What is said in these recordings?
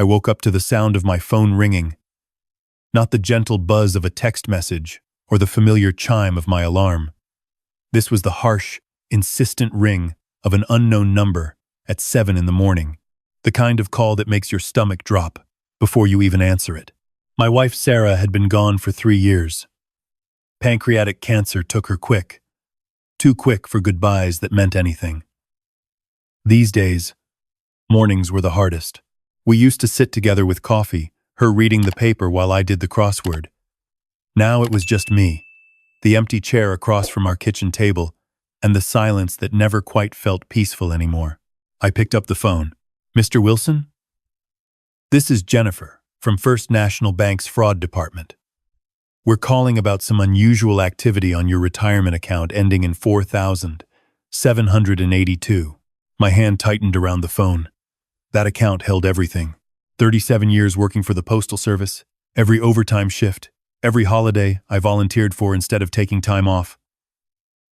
I woke up to the sound of my phone ringing, not the gentle buzz of a text message or the familiar chime of my alarm. This was the harsh, insistent ring of an unknown number at 7 in the morning, the kind of call that makes your stomach drop before you even answer it. My wife Sarah had been gone for 3 years. Pancreatic cancer took her quick, too quick for goodbyes that meant anything. These days, mornings were the hardest. We used to sit together with coffee, her reading the paper while I did the crossword. Now it was just me, the empty chair across from our kitchen table, and the silence that never quite felt peaceful anymore. I picked up the phone. "Mr. Wilson? This is Jennifer from First National Bank's fraud department. We're calling about some unusual activity on your retirement account ending in 4,782. My hand tightened around the phone. That account held everything. 37 years working for the Postal Service, every overtime shift, every holiday I volunteered for instead of taking time off.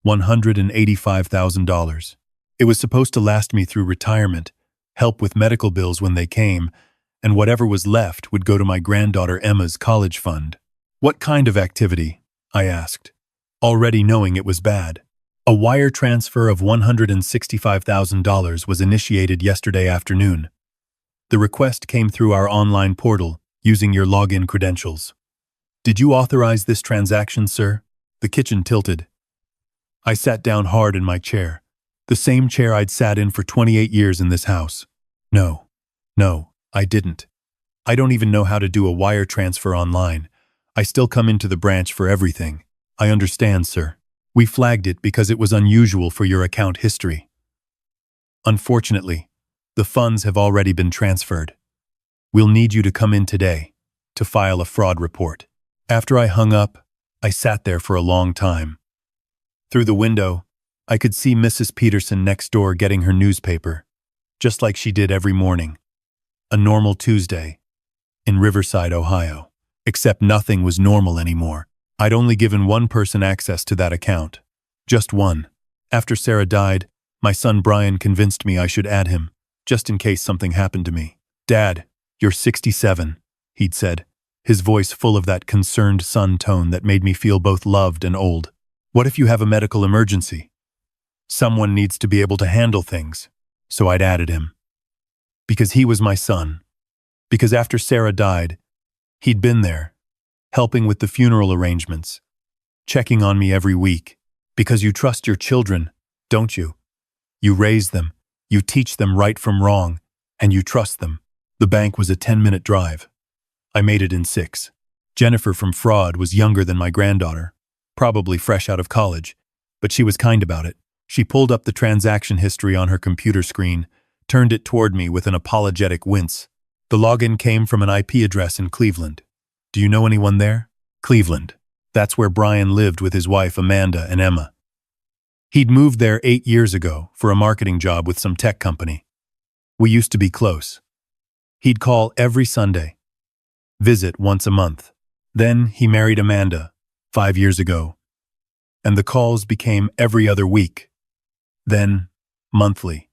$185,000. It was supposed to last me through retirement, help with medical bills when they came, and whatever was left would go to my granddaughter Emma's college fund. What kind of activity? I asked, already knowing it was bad. A wire transfer of $165,000 was initiated yesterday afternoon. The request came through our online portal using your login credentials. Did you authorize this transaction, sir? The kitchen tilted. I sat down hard in my chair, the same chair I'd sat in for 28 years in this house. No, I didn't. I don't even know how to do a wire transfer online. I still come into the branch for everything. I understand, sir. We flagged it because it was unusual for your account history. Unfortunately, the funds have already been transferred. We'll need you to come in today to file a fraud report. After I hung up, I sat there for a long time. Through the window, I could see Mrs. Peterson next door getting her newspaper, just like she did every morning. A normal Tuesday in Riverside, Ohio. Except nothing was normal anymore. I'd only given one person access to that account. Just one. After Sarah died, my son Brian convinced me I should add him, just in case something happened to me. "Dad, you're 67, he'd said, his voice full of that concerned son tone that made me feel both loved and old. What if you have a medical emergency? Someone needs to be able to handle things. So I'd added him. Because he was my son. Because after Sarah died, he'd been there, helping with the funeral arrangements, checking on me every week. Because you trust your children, don't you? You raise them, you teach them right from wrong, and you trust them. The bank was a 10-minute drive. I made it in 6. Jennifer from fraud was younger than my granddaughter, probably fresh out of college, but she was kind about it. She pulled up the transaction history on her computer screen, turned it toward me with an apologetic wince. The login came from an IP address in Cleveland. Do you know anyone there? Cleveland. That's where Brian lived with his wife Amanda and Emma. He'd moved there 8 years ago for a marketing job with some tech company. We used to be close. He'd call every Sunday, visit once a month. Then he married Amanda 5 years ago, and the calls became every other week, then monthly.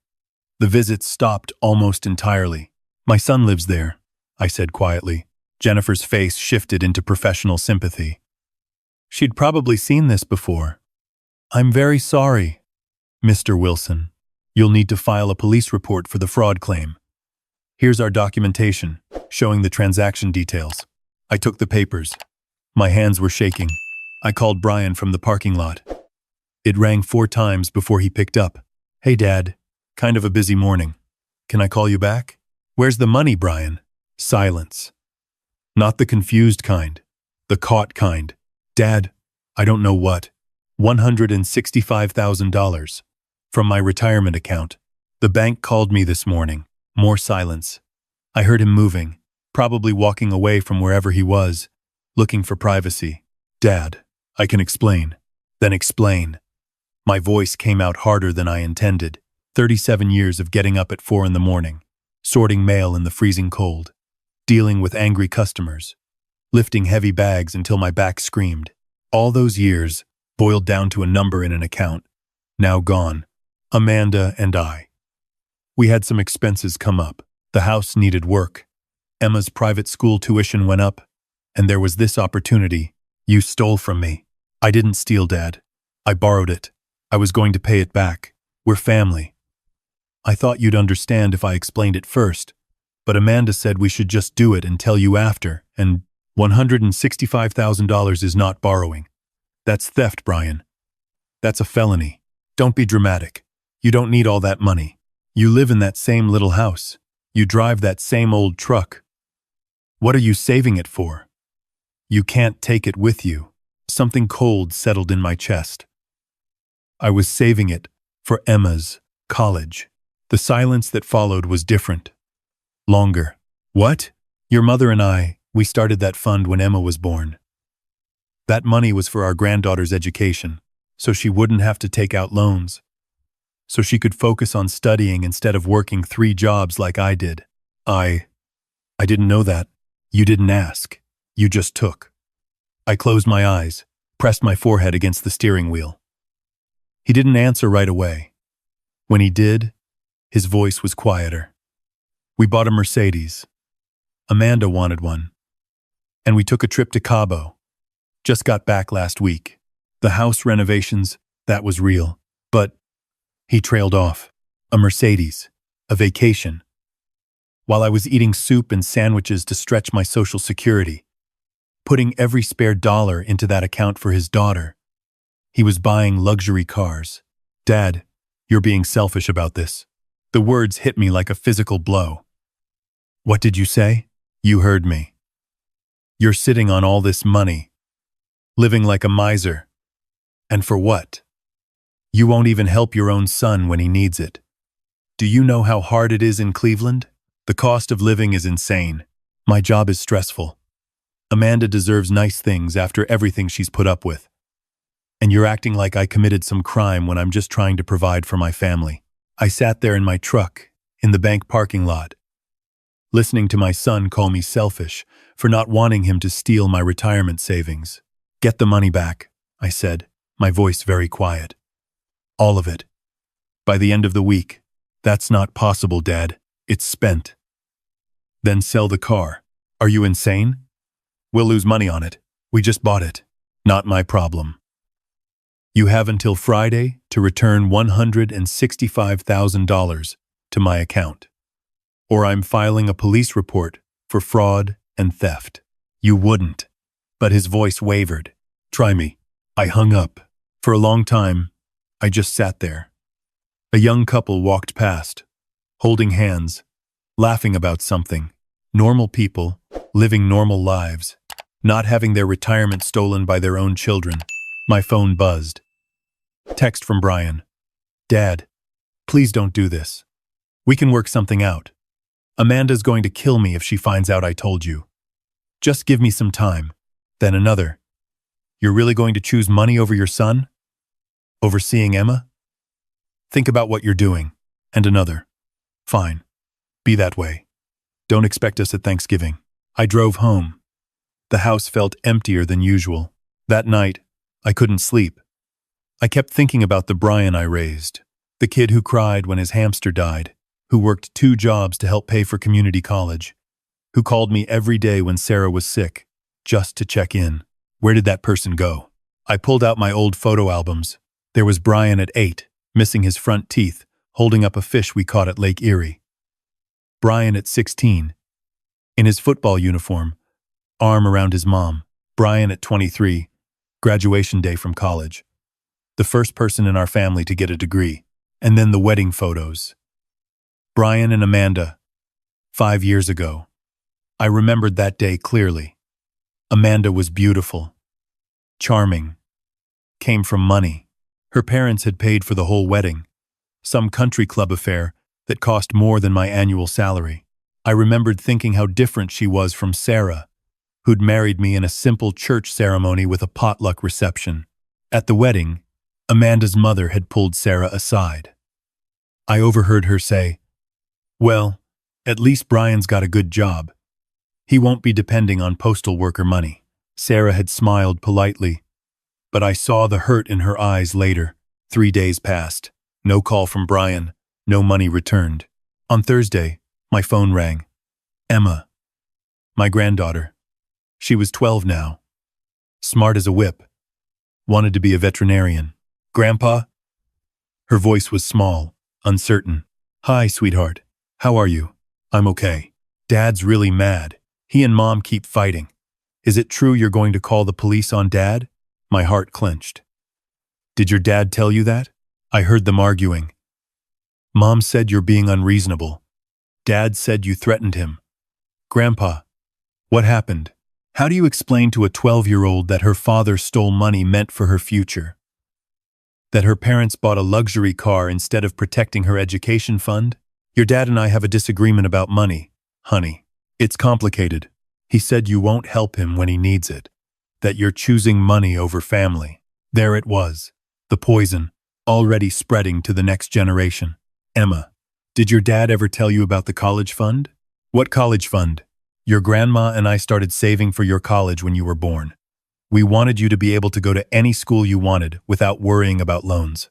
The visits stopped almost entirely. My son lives there, I said quietly. Jennifer's face shifted into professional sympathy. She'd probably seen this before. I'm very sorry, Mr. Wilson. You'll need to file a police report for the fraud claim. Here's our documentation, showing the transaction details. I took the papers. My hands were shaking. I called Brian from the parking lot. It rang 4 times before he picked up. Hey, Dad. Kind of a busy morning. Can I call you back? Where's the money, Brian? Silence. Not the confused kind. The caught kind. Dad, I don't know what. $165,000. From my retirement account. The bank called me this morning. More silence. I heard him moving, probably walking away from wherever he was, looking for privacy. Dad, I can explain. Then explain. My voice came out harder than I intended. 37 years of getting up at 4 in the morning, sorting mail in the freezing cold, dealing with angry customers, lifting heavy bags until my back screamed. All those years boiled down to a number in an account, now gone. Amanda and I. We had some expenses come up. The house needed work. Emma's private school tuition went up, and there was this opportunity. You stole from me. I didn't steal, Dad. I borrowed it. I was going to pay it back. We're family. I thought you'd understand if I explained it first, but Amanda said we should just do it and tell you after, and $165,000 is not borrowing. That's theft, Brian. That's a felony. Don't be dramatic. You don't need all that money. You live in that same little house. You drive that same old truck. What are you saving it for? You can't take it with you. Something cold settled in my chest. I was saving it for Emma's college. The silence that followed was different. Longer. What? Your mother and we started that fund when Emma was born. That money was for our granddaughter's education, so she wouldn't have to take out loans. So she could focus on studying instead of working 3 jobs like I did. I didn't know that. You didn't ask. You just took. I closed my eyes, pressed my forehead against the steering wheel. He didn't answer right away. When he did, his voice was quieter. We bought a Mercedes. Amanda wanted one. And we took a trip to Cabo. Just got back last week. The house renovations, that was real. But he trailed off. A Mercedes. A vacation. While I was eating soup and sandwiches to stretch my social security, putting every spare dollar into that account for his daughter, he was buying luxury cars. Dad, you're being selfish about this. The words hit me like a physical blow. What did you say? You heard me. You're sitting on all this money, living like a miser. And for what? You won't even help your own son when he needs it. Do you know how hard it is in Cleveland? The cost of living is insane. My job is stressful. Amanda deserves nice things after everything she's put up with. And you're acting like I committed some crime when I'm just trying to provide for my family. I sat there in my truck, in the bank parking lot, listening to my son call me selfish for not wanting him to steal my retirement savings. Get the money back, I said, my voice very quiet. All of it. By the end of the week. That's not possible, Dad. It's spent. Then sell the car. Are you insane? We'll lose money on it. We just bought it. Not my problem. You have until Friday to return $165,000 to my account, or I'm filing a police report for fraud and theft. You wouldn't. But his voice wavered. Try me. I hung up. For a long time, I just sat there. A young couple walked past, holding hands, laughing about something. Normal people, living normal lives, not having their retirement stolen by their own children. My phone buzzed. Text from Brian. Dad, please don't do this. We can work something out. Amanda's going to kill me if she finds out I told you. Just give me some time. Then another. You're really going to choose money over your son? Over seeing Emma? Think about what you're doing. And another. Fine. Be that way. Don't expect us at Thanksgiving. I drove home. The house felt emptier than usual. That night, I couldn't sleep. I kept thinking about the Brian I raised, the kid who cried when his hamster died, who worked 2 jobs to help pay for community college, who called me every day when Sarah was sick, just to check in. Where did that person go? I pulled out my old photo albums. There was Brian at 8, missing his front teeth, holding up a fish we caught at Lake Erie. Brian at 16, in his football uniform, arm around his mom. Brian at 23, graduation day from college. The first person in our family to get a degree. And then the wedding photos. Brian and Amanda, 5 years ago. I remembered that day clearly. Amanda was beautiful, charming, came from money. Her parents had paid for the whole wedding, some country club affair that cost more than my annual salary. I remembered thinking how different she was from Sarah, who'd married me in a simple church ceremony with a potluck reception. At the wedding, Amanda's mother had pulled Sarah aside. I overheard her say, "Well, at least Brian's got a good job. He won't be depending on postal worker money." Sarah had smiled politely, but I saw the hurt in her eyes later. 3 days passed. No call from Brian, no money returned. On Thursday, my phone rang. "Emma, My granddaughter. She was 12 now. Smart as a whip. Wanted to be a veterinarian. Grandpa? Her voice was small, uncertain. Hi, sweetheart. How are you? I'm okay. Dad's really mad. He and Mom keep fighting. Is it true you're going to call the police on Dad? My heart clenched. Did your dad tell you that? I heard them arguing. Mom said you're being unreasonable. Dad said you threatened him. Grandpa, what happened? How do you explain to a 12-year-old that her father stole money meant for her future? That her parents bought a luxury car instead of protecting her education fund? Your dad and I have a disagreement about money, honey. It's complicated. He said you won't help him when he needs it. That you're choosing money over family. There it was. The poison, already spreading to the next generation. Emma, did your dad ever tell you about the college fund? What college fund? Your grandma and I started saving for your college when you were born. We wanted you to be able to go to any school you wanted without worrying about loans.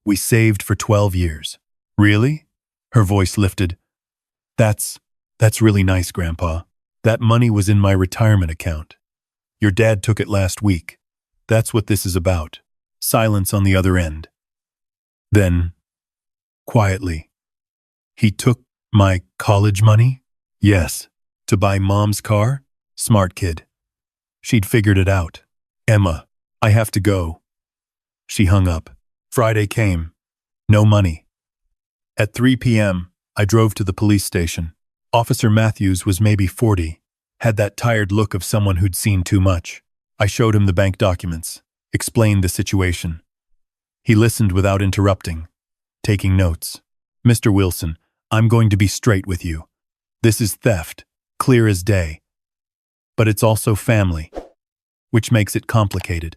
We saved for 12 years. Really? Her voice lifted. That's really nice, Grandpa. That money was in my retirement account. Your dad took it last week. That's what this is about. Silence on the other end. Then, quietly, he took my college money? Yes. To buy Mom's car? Smart kid. She'd figured it out. Emma, I have to go. She hung up. Friday came. No money. At 3 p.m., I drove to the police station. Officer Matthews was maybe 40, had that tired look of someone who'd seen too much. I showed him the bank documents, explained the situation. He listened without interrupting, taking notes. Mr. Wilson, I'm going to be straight with you. This is theft, clear as day. But it's also family, which makes it complicated.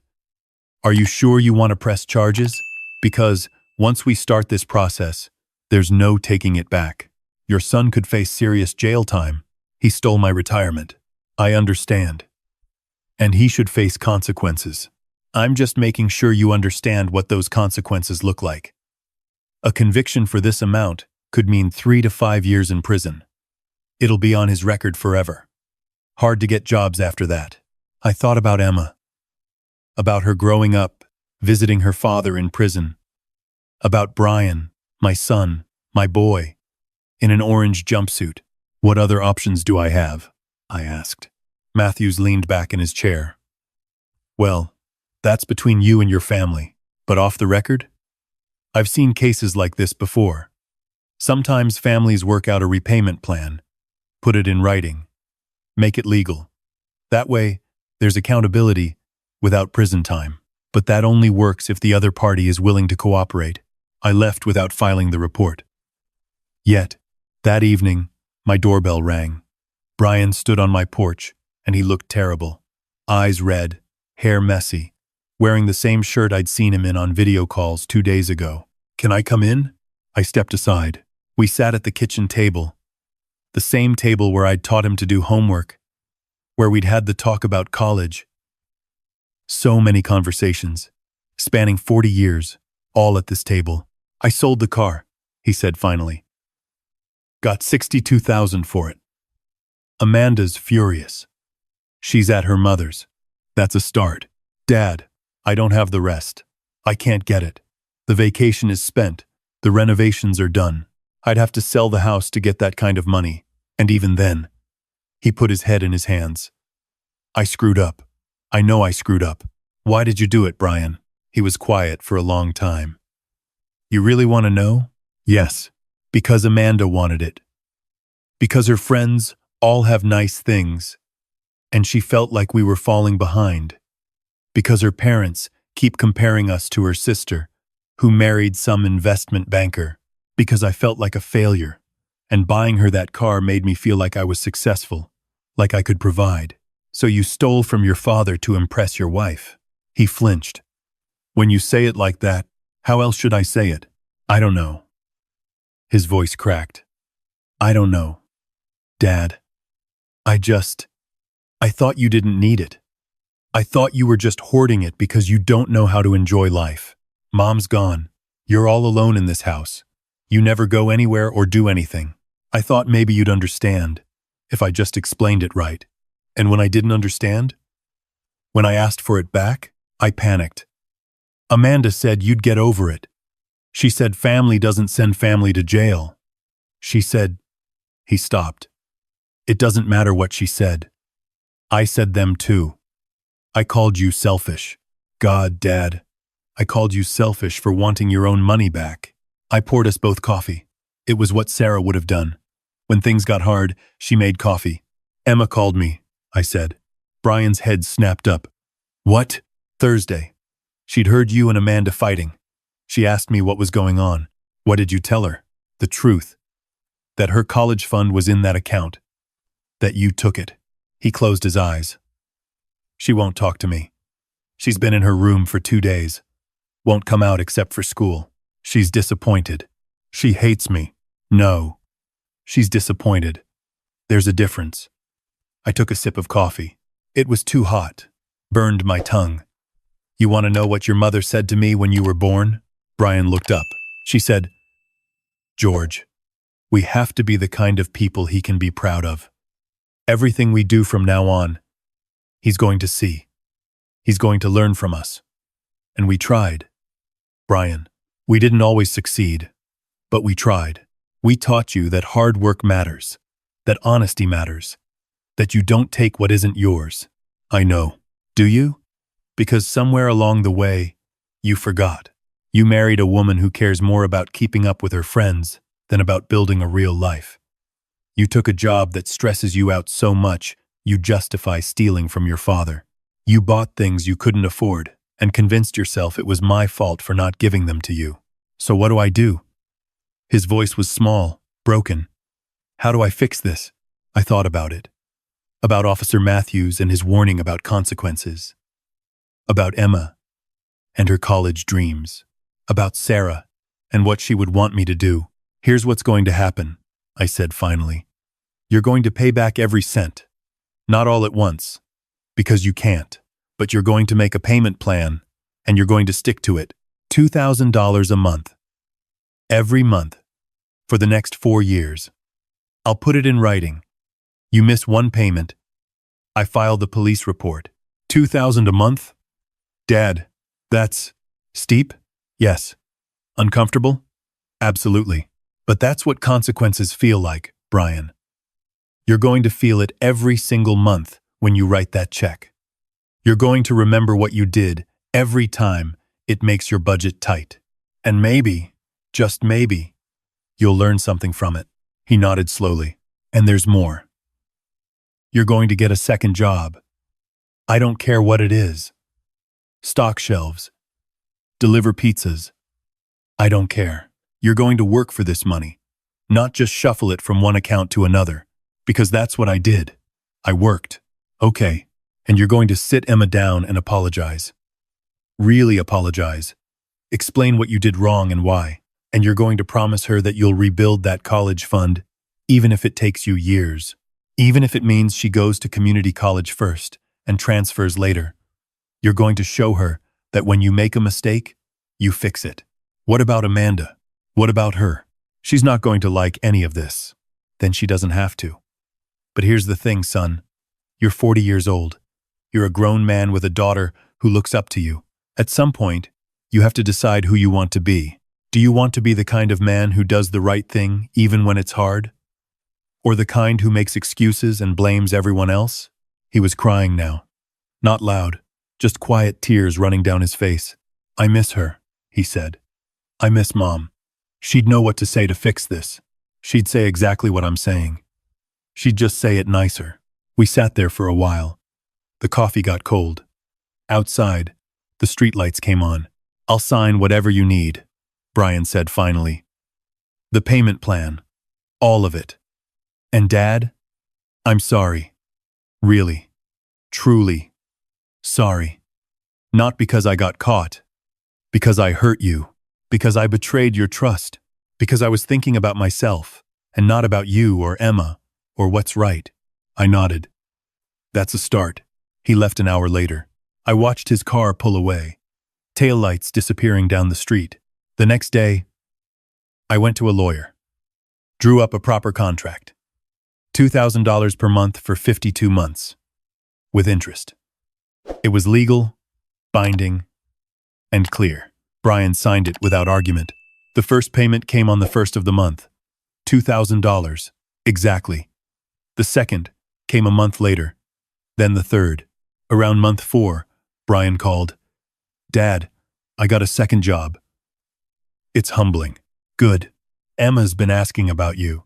Are you sure you want to press charges? Because once we start this process, there's no taking it back. Your son could face serious jail time. He stole my retirement. I understand. And he should face consequences. I'm just making sure you understand what those consequences look like. A conviction for this amount could mean 3 to 5 years in prison. It'll be on his record forever. Hard to get jobs after that. I thought about Emma. About her growing up, visiting her father in prison. About Brian, my son, my boy, in an orange jumpsuit. What other options do I have? I asked. Matthews leaned back in his chair. Well, that's between you and your family. But off the record? I've seen cases like this before. Sometimes families work out a repayment plan, put it in writing, make it legal. That way, there's accountability without prison time. But that only works if the other party is willing to cooperate. I left without filing the report. Yet, that evening, my doorbell rang. Brian stood on my porch, and he looked terrible. Eyes red, hair messy, wearing the same shirt I'd seen him in on video calls 2 days ago. Can I come in? I stepped aside. We sat at the kitchen table, the same table where I'd taught him to do homework, where we'd had the talk about college. So many conversations, spanning 40 years, all at this table. I sold the car, he said finally. Got $62,000 for it. Amanda's furious. She's at her mother's. That's a start. Dad, I don't have the rest. I can't get it. The vacation is spent. The renovations are done. I'd have to sell the house to get that kind of money. And even then, he put his head in his hands. I screwed up. I know I screwed up. Why did you do it, Brian? He was quiet for a long time. You really want to know? Yes. Because Amanda wanted it. Because her friends all have nice things, and she felt like we were falling behind. Because her parents keep comparing us to her sister, who married some investment banker. Because I felt like a failure, and buying her that car made me feel like I was successful, like I could provide. So you stole from your father to impress your wife. He flinched. When you say it like that, how else should I say it? I don't know. His voice cracked. I don't know. Dad. I thought you didn't need it. I thought you were just hoarding it because you don't know how to enjoy life. Mom's gone. You're all alone in this house. You never go anywhere or do anything. I thought maybe you'd understand. if I just explained it right. And when I didn't understand, when I asked for it back, I panicked. Amanda said you'd get over it. She said family doesn't send family to jail. She said, he stopped. It doesn't matter what she said. I said them too. I called you selfish. God, Dad. I called you selfish for wanting your own money back. I poured us both coffee. It was what Sarah would have done. When things got hard, she made coffee. Emma called me, I said. Brian's head snapped up. What? Thursday. She'd heard you and Amanda fighting. She asked me what was going on. What did you tell her? The truth. That her college fund was in that account. That you took it. He closed his eyes. She won't talk to me. She's been in her room for 2 days. Won't come out except for school. She's disappointed. She hates me. No. She's disappointed. There's a difference. I took a sip of coffee. It was too hot. Burned my tongue. You want to know what your mother said to me when you were born? Brian looked up. She said, George, we have to be the kind of people he can be proud of. Everything we do from now on, he's going to see. He's going to learn from us. And we tried. Brian, we didn't always succeed, but we tried. We taught you that hard work matters, that honesty matters, that you don't take what isn't yours. I know. Do you? Because somewhere along the way, you forgot. You married a woman who cares more about keeping up with her friends than about building a real life. You took a job that stresses you out so much, you justify stealing from your father. You bought things you couldn't afford and convinced yourself it was my fault for not giving them to you. So what do I do? His voice was small, broken. How do I fix this? I thought about it. About Officer Matthews and his warning about consequences. About Emma and her college dreams. About Sarah and what she would want me to do. Here's what's going to happen, I said finally. You're going to pay back every cent. Not all at once, because you can't. But you're going to make a payment plan, and you're going to stick to it. $2,000 a month. Every month. For the next 4 years. I'll put it in writing. You miss one payment. I file the police report. $2,000 a month? Dad, that's steep? Yes. Uncomfortable? Absolutely. But that's what consequences feel like, Brian. You're going to feel it every single month when you write that check. You're going to remember what you did every time it makes your budget tight. And maybe, just maybe, you'll learn something from it. He nodded slowly. And there's more. You're going to get a second job. I don't care what it is. Stock shelves. Deliver pizzas. I don't care. You're going to work for this money, not just shuffle it from one account to another, because that's what I did. I worked. Okay. And you're going to sit Emma down and apologize. Really apologize. Explain what you did wrong and why. And you're going to promise her that you'll rebuild that college fund, even if it takes you years. Even if it means she goes to community college first and transfers later. You're going to show her that when you make a mistake, you fix it. What about Amanda? What about her? She's not going to like any of this. Then she doesn't have to. But here's the thing, son. You're 40 years old. You're a grown man with a daughter who looks up to you. At some point, you have to decide who you want to be. Do you want to be the kind of man who does the right thing even when it's hard? Or the kind who makes excuses and blames everyone else? He was crying now. Not loud, just quiet tears running down his face. I miss her, he said. I miss Mom. She'd know what to say to fix this. She'd say exactly what I'm saying. She'd just say it nicer. We sat there for a while. The coffee got cold. Outside, the streetlights came on. I'll sign whatever you need, Brian said finally. The payment plan. All of it. And Dad, I'm sorry. Really. Truly. Sorry. Not because I got caught. Because I hurt you. Because I betrayed your trust. Because I was thinking about myself, and not about you or Emma, or what's right. I nodded. That's a start. He left an hour later. I watched his car pull away, taillights disappearing down the street. The next day, I went to a lawyer. Drew up a proper contract. $2,000 per month for 52 months, with interest. It was legal, binding, and clear. Brian signed it without argument. The first payment came on the first of the month. $2,000, exactly. The second came a month later, then the third. Around month 4, Brian called. "Dad, I got a second job." "It's humbling." "Good. Emma's been asking about you.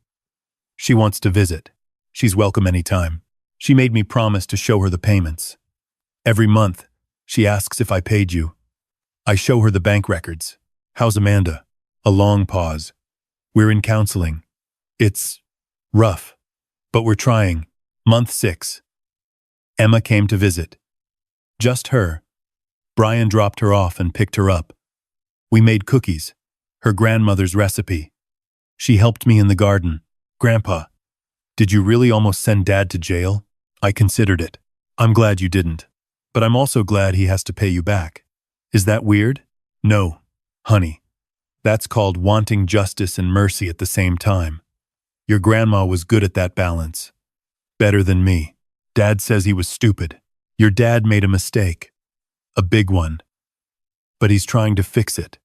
She wants to visit. She's welcome anytime. She made me promise to show her the payments. Every month, she asks if I paid you. I show her the bank records. How's Amanda?" A long pause. "We're in counseling. It's rough, but we're trying." Month 6. Emma came to visit. Just her. Brian dropped her off and picked her up. We made cookies, her grandmother's recipe. She helped me in the garden. "Grandpa, did you really almost send Dad to jail?" "I considered it. I'm glad you didn't. But I'm also glad he has to pay you back." "Is that weird?" "No, honey. That's called wanting justice and mercy at the same time. Your grandma was good at that balance. Better than me. Dad says he was stupid. Your dad made a mistake. A big one. But he's trying to fix it.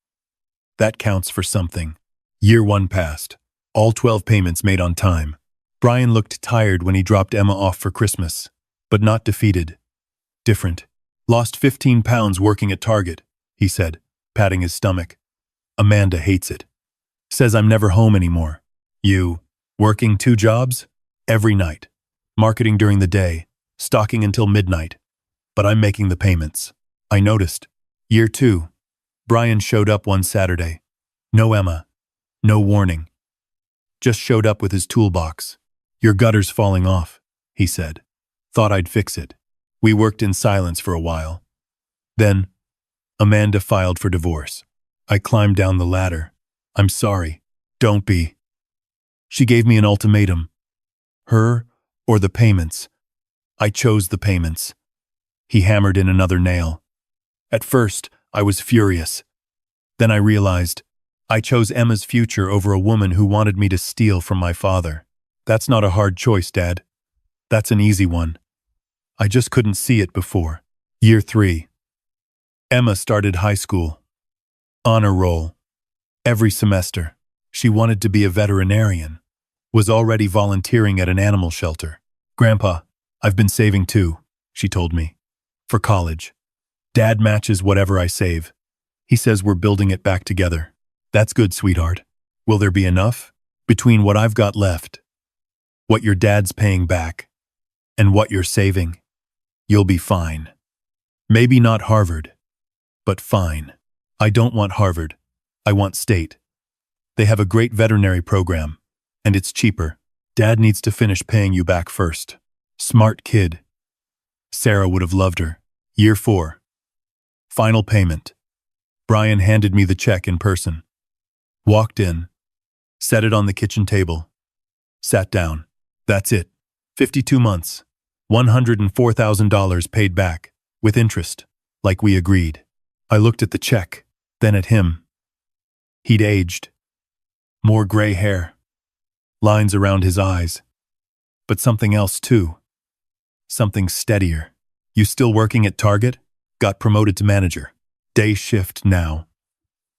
That counts for something." Year 1 passed. All 12 payments made on time. Brian looked tired when he dropped Emma off for Christmas, but not defeated. Different. "Lost 15 pounds working at Target," he said, patting his stomach. "Amanda hates it. Says I'm never home anymore." "You, working 2 jobs?" "Every night. Marketing during the day, stocking until midnight. But I'm making the payments." I noticed. Year 2. Brian showed up one Saturday. No Emma. No warning. Just showed up with his toolbox. "Your gutter's falling off," he said. "Thought I'd fix it." We worked in silence for a while. Then, Amanda filed for divorce. I climbed down the ladder. "I'm sorry. Don't be." She gave me an ultimatum. Her or the payments. I chose the payments. He hammered in another nail. At first, I was furious. Then I realized I chose Emma's future over a woman who wanted me to steal from my father. That's not a hard choice, Dad. That's an easy one. I just couldn't see it before. Year 3. Emma started high school. Honor roll. Every semester. She wanted to be a veterinarian. Was already volunteering at an animal shelter. "Grandpa, I've been saving too," she told me. "For college. Dad matches whatever I save. He says we're building it back together." "That's good, sweetheart. Will there be enough? Between what I've got left, what your dad's paying back, and what you're saving, you'll be fine. Maybe not Harvard, but fine." "I don't want Harvard. I want state. They have a great veterinary program, and it's cheaper. Dad needs to finish paying you back first." Smart kid. Sarah would have loved her. Year 4. Final payment. Brian handed me the check in person. Walked in. Set it on the kitchen table. Sat down. That's it. 52 months. $104,000 paid back, with interest, like we agreed. I looked at the check, then at him. He'd aged. More gray hair. Lines around his eyes. But something else too. Something steadier. "You still working at Target?" "Got promoted to manager. Day shift now."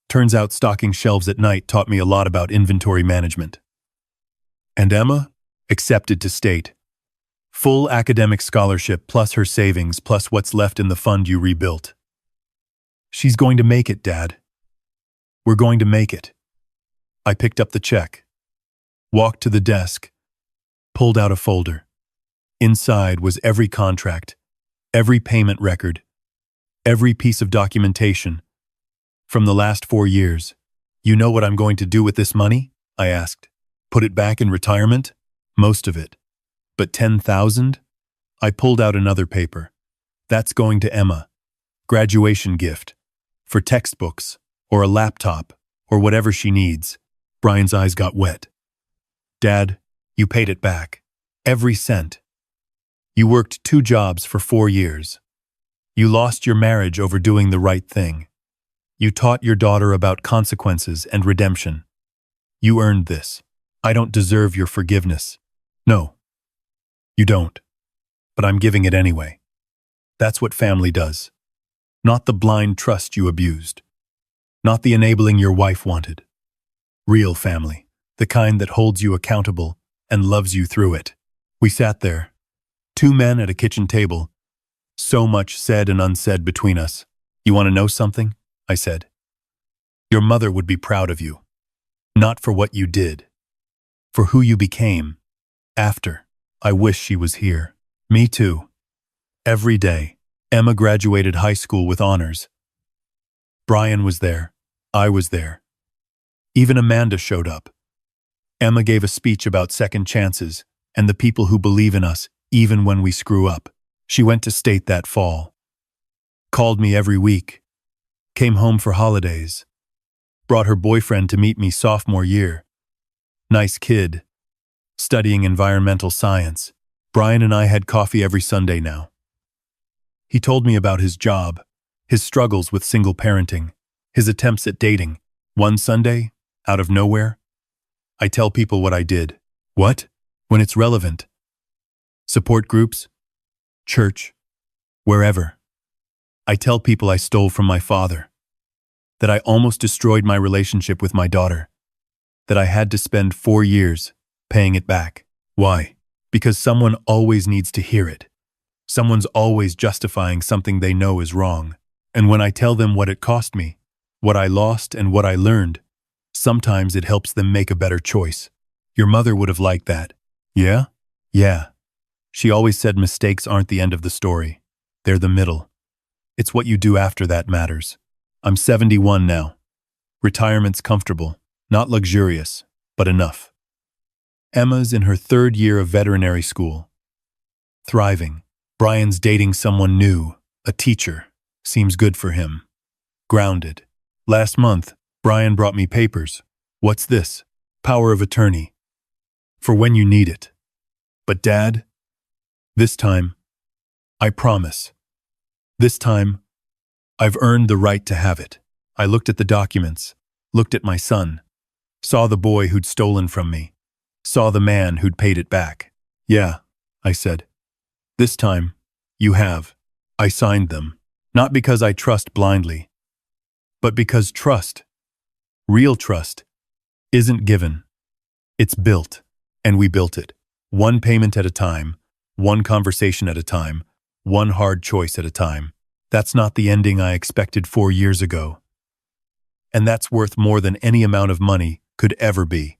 Turns out stocking shelves at night taught me a lot about inventory management. "And Emma?" "Accepted to state. Full academic scholarship plus her savings plus what's left in the fund you rebuilt." "She's going to make it, Dad. We're going to make it." I picked up the check. Walked to the desk. Pulled out a folder. Inside was every contract, every payment record, every piece of documentation from the last 4 years. "You know what I'm going to do with this money?" I asked. "Put it back in retirement?" "Most of it. But 10,000? I pulled out another paper. "That's going to Emma. Graduation gift. For textbooks, or a laptop, or whatever she needs." Brian's eyes got wet. "Dad, you paid it back. Every cent. You worked 2 jobs for 4 years. You lost your marriage over doing the right thing. You taught your daughter about consequences and redemption. You earned this. I don't deserve your forgiveness. No, You don't, but I'm giving it anyway. That's what family does. Not the blind trust you abused. Not the enabling your wife wanted. Real family, the kind that holds you accountable and loves you through it. We sat there, two men at a kitchen table, so much said and unsaid between us. You want to know something? I said. Your mother would be proud of you. Not for what you did, for who you became after. I wish she was here. Me too. Every day, Emma graduated high school with honors. Brian was there. I was there. Even Amanda showed up. Emma gave a speech about second chances and the people who believe in us even when we screw up. She went to state that fall. Called me every week. Came home for holidays. Brought her boyfriend to meet me sophomore year. Nice kid. Studying environmental science. Brian and I had coffee every Sunday now. He told me about his job, his struggles with single parenting, his attempts at dating. One Sunday, out of nowhere, I tell people what I did. What? When it's relevant. Support groups, church, wherever. I tell people I stole from my father, that I almost destroyed my relationship with my daughter, that I had to spend 4 years paying it back. Why? Because someone always needs to hear it. Someone's always justifying something they know is wrong. And when I tell them what it cost me, what I lost and what I learned, sometimes it helps them make a better choice. Your mother would have liked that. Yeah? Yeah. She always said mistakes aren't the end of the story. They're the middle. It's what you do after that matters. I'm 71 now. Retirement's comfortable, not luxurious, but enough. Emma's in her 3rd year of veterinary school. Thriving. Brian's dating someone new, a teacher. Seems good for him. Grounded. Last month, Brian brought me papers. What's this? Power of attorney. For when you need it. But Dad, this time, I promise. This time, I've earned the right to have it. I looked at the documents, looked at my son, saw the boy who'd stolen from me, saw the man who'd paid it back. Yeah, I said. This time, you have. I signed them. Not because I trust blindly, but because trust, real trust, isn't given. It's built, and we built it. One payment at a time, one conversation at a time, one hard choice at a time. That's not the ending I expected 4 years ago. And that's worth more than any amount of money could ever be.